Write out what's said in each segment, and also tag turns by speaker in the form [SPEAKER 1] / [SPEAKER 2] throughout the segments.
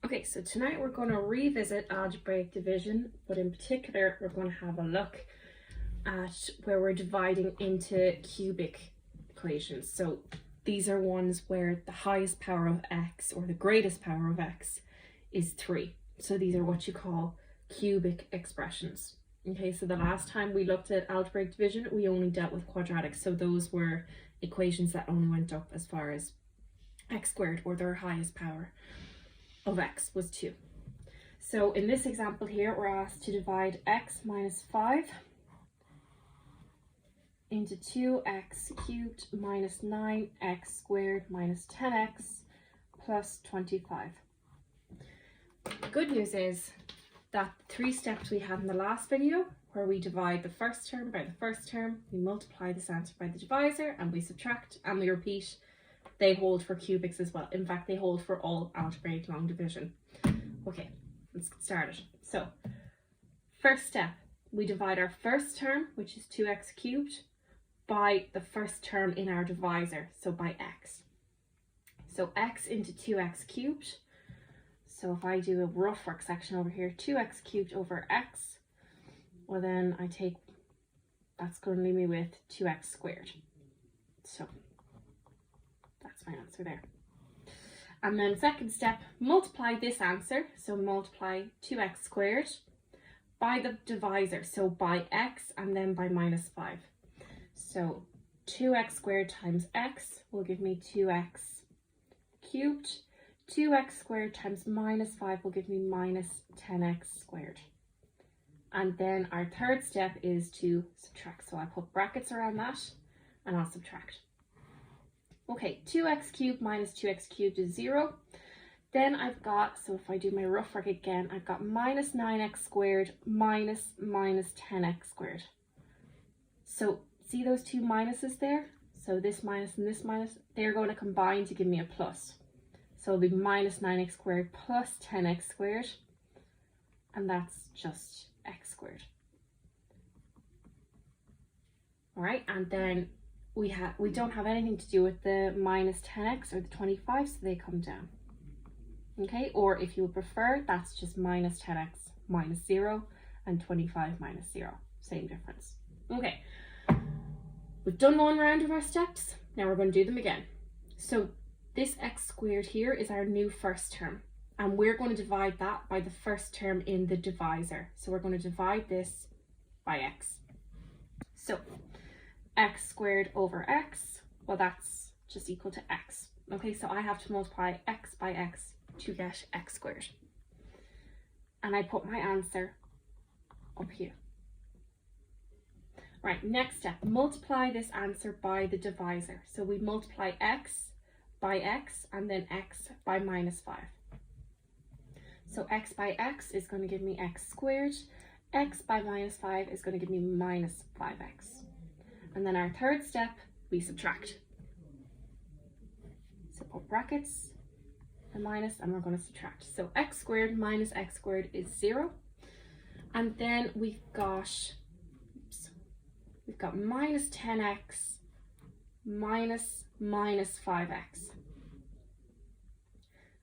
[SPEAKER 1] Okay, so tonight we're going to revisit algebraic division, but in particular we're going to have a look at where we're dividing into cubic equations. So these are ones where the highest power of x, or the greatest power of x, is 3. So these are what you call cubic expressions. Okay, so the last time we looked at algebraic division, we only dealt with quadratics. So those were equations that only went up as far as x squared, or their highest power of x was 2. So in this example here, we're asked to divide x minus 5 into 2x cubed minus 9x squared minus 10x plus 25. Good news is that the 3 steps we had in the last video, where we divide the first term by the first term, we multiply this answer by the divisor, and we subtract and we repeat, they hold for cubics as well. In fact, they hold for all algebraic long division. Okay, let's get started. So, first step, we divide our first term, which is 2x cubed, by the first term in our divisor, so by x. So x into 2x cubed. So if I do a rough work section over here, 2x cubed over x, well then I take, that's going to leave me with 2x squared. So that's my answer there. And then second step, multiply this answer, so multiply 2x squared by the divisor, so by x and then by minus 5. So 2x squared times x will give me 2x cubed. 2x squared times minus 5 will give me minus 10x squared. And then our third step is to subtract. So I put brackets around that and I'll subtract. Okay, 2x cubed minus 2x cubed is 0. Then I've got, so if I do my rough work again, I've got minus 9x squared minus 10x squared. So see those two minuses there? So this minus and this minus, they're going to combine to give me a plus. So it'll be minus 9x squared plus 10x squared, and that's just x squared. All right, and then we don't have anything to do with the minus 10x or the 25, so they come down. Okay, or if you would prefer, that's just minus 10x minus 0 and 25 minus 0. Same difference. Okay, we've done one round of our steps. Now we're going to do them again. So this x squared here is our new first term, and we're going to divide that by the first term in the divisor. So we're going to divide this by x. So x squared over x, well, that's just equal to x. Okay, so I have to multiply x by x to get x squared. And I put my answer up here. Right, next step, multiply this answer by the divisor. So we multiply x by x and then x by minus 5. So x by x is going to give me x squared. X by minus 5 is going to give me minus 5x. And then our third step, we subtract. So put brackets, the minus, and we're going to subtract. So x squared minus x squared is 0. And then we've got minus 10x minus 5x.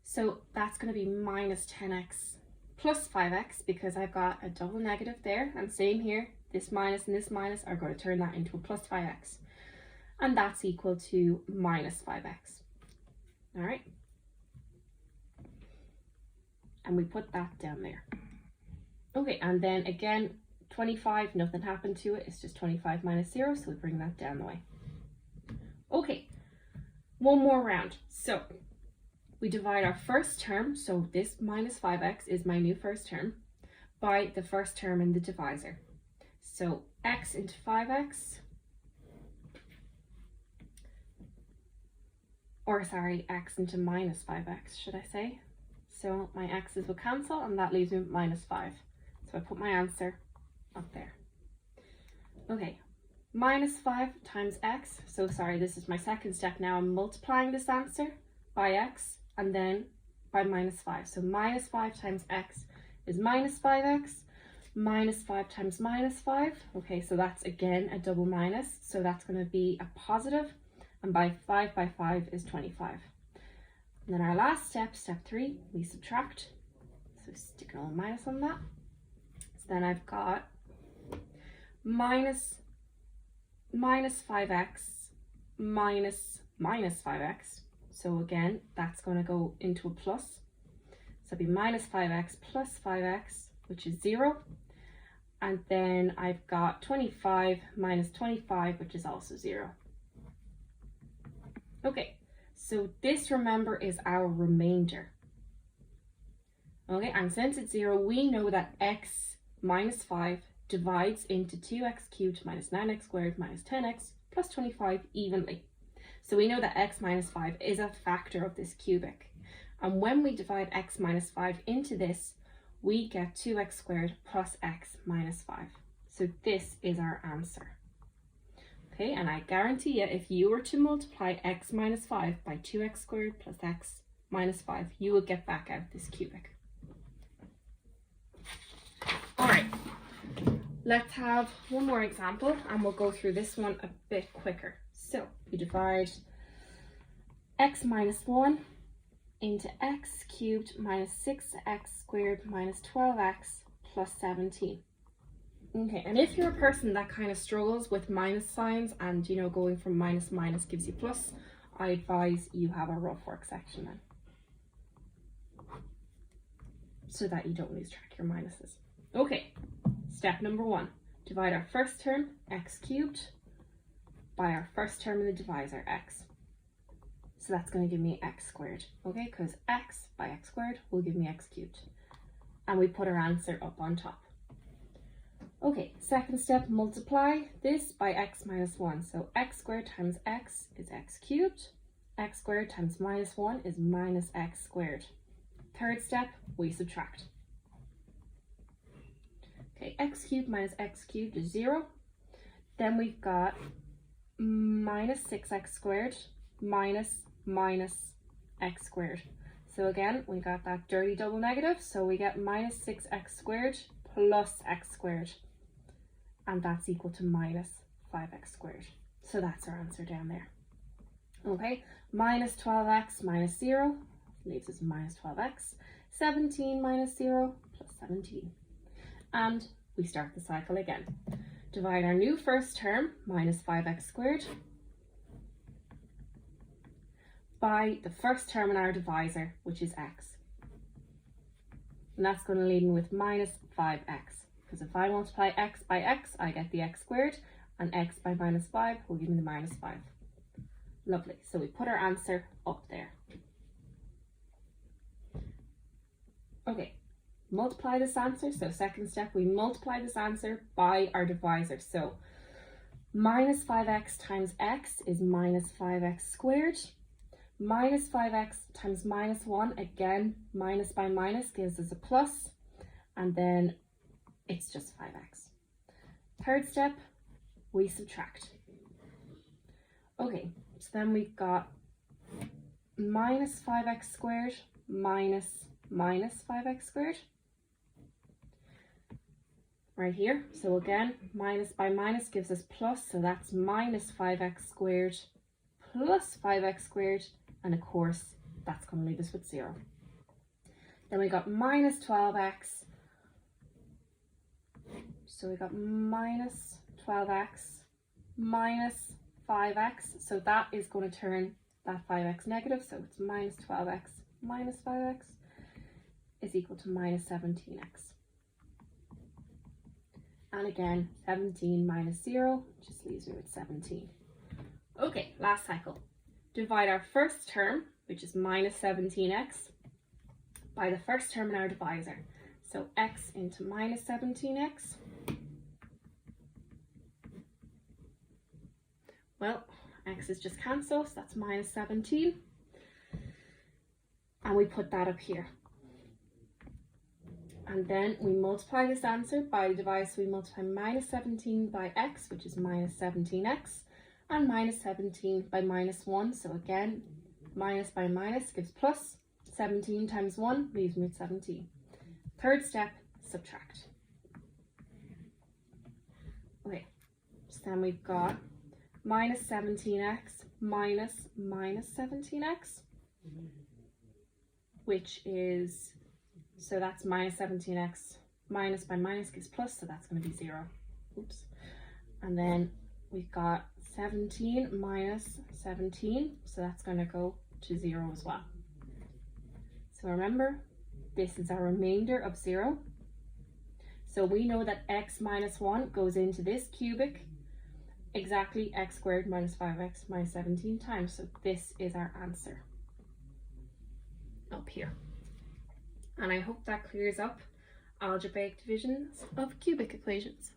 [SPEAKER 1] So that's going to be minus 10x plus 5x, because I've got a double negative there, and same here, this minus and this minus are going to turn that into a plus 5x, and that's equal to minus 5x. All right, and we put that down there. Okay, and then again, 25, nothing happened to it, it's just 25 minus 0, so we bring that down the way. Okay, one more round. So we divide our first term, so this minus 5x is my new first term, by the first term in the divisor. So x into 5x, or sorry, x into minus 5x, should I say? So my x's will cancel, and that leaves me with minus 5. So I put my answer up there. Okay, minus 5 times x, so sorry, this is my second step now. I'm multiplying this answer by x and then by minus 5. So minus 5 times x is minus 5x, minus 5 times minus 5. Okay, so that's again a double minus, so that's going to be a positive, and by 5 is 25. And then our last step, step 3, we subtract. So stick an old minus on that. So then I've got minus 5x minus 5x. So again, that's going to go into a plus. So it'll be minus 5x plus 5x, which is 0. And then I've got 25 minus 25, which is also 0. Okay, so this, remember, is our remainder. Okay, and since it's 0, we know that x minus 5 divides into 2x cubed minus 9x squared minus 10x plus 25 evenly. So we know that x minus 5 is a factor of this cubic. And when we divide x minus 5 into this, we get 2x squared plus x minus 5. So this is our answer. Okay, and I guarantee you, if you were to multiply x minus 5 by 2x squared plus x minus 5, you would get back out this cubic. All right, let's have one more example and we'll go through this one a bit quicker. So you divide x minus 1 into x cubed minus 6x squared minus 12x plus 17. Okay, and if you're a person that kind of struggles with minus signs and, you know, going from minus minus gives you plus, I advise you have a rough work section then, so that you don't lose track of your minuses. Okay, step number 1, divide our first term, x cubed, by our first term in the divisor, x. So that's going to give me x squared, okay, because x by x squared will give me x cubed. And we put our answer up on top. Okay, second step, multiply this by x minus 1. So x squared times x is x cubed. X squared times minus 1 is minus x squared. Third step, we subtract. Okay, x cubed minus x cubed is 0. Then we've got minus 6x squared minus x squared. So again, we got that dirty double negative, so we get minus 6x squared plus x squared. And that's equal to minus 5x squared. So that's our answer down there. Okay, minus 12x minus 0 leaves us minus 12x. 17 minus 0 plus 17. And we start the cycle again. Divide our new first term, minus 5x squared, by the first term in our divisor, which is x. And that's going to leave me with minus 5x. Because if I multiply x by x, I get the x squared, and x by minus 5 will give me the minus 5. Lovely. So we put our answer up there. Okay, multiply this answer. So second step, we multiply this answer by our divisor. So minus 5x times x is minus 5x squared. Minus 5x times minus 1, again, minus by minus gives us a plus, and then it's just 5x. Third step, we subtract. Okay, so then we've got minus 5x squared minus 5x squared right here. So again, minus by minus gives us plus, so that's minus 5x squared plus 5x squared, and of course that's going to leave us with 0. Then we got minus 12x. So we got minus 12x minus 5x. So that is going to turn that 5x negative. So it's minus 12x minus 5x is equal to minus 17x. And again, 17 minus 0 just leaves me with 17. Okay, last cycle. Divide our first term, which is minus 17x, by the first term in our divisor. So x into minus 17x. Well, x is just cancelled, so that's minus 17. And we put that up here. And then we multiply this answer by the divisor. So we multiply minus 17 by x, which is minus 17x, and minus 17 by minus 1. So again, minus by minus gives plus. 17 times 1 leaves me with 17. Third step, subtract. Okay, so then we've got minus 17x minus 17x. which is, so that's minus 17x. Minus by minus gives plus, so that's going to be 0. Oops. And then we've got 17 minus 17, so that's going to go to 0 as well. So remember, this is our remainder of 0. So we know that x minus 1 goes into this cubic exactly x squared minus 5x minus 17 times. So this is our answer up here. And I hope that clears up algebraic divisions of cubic equations.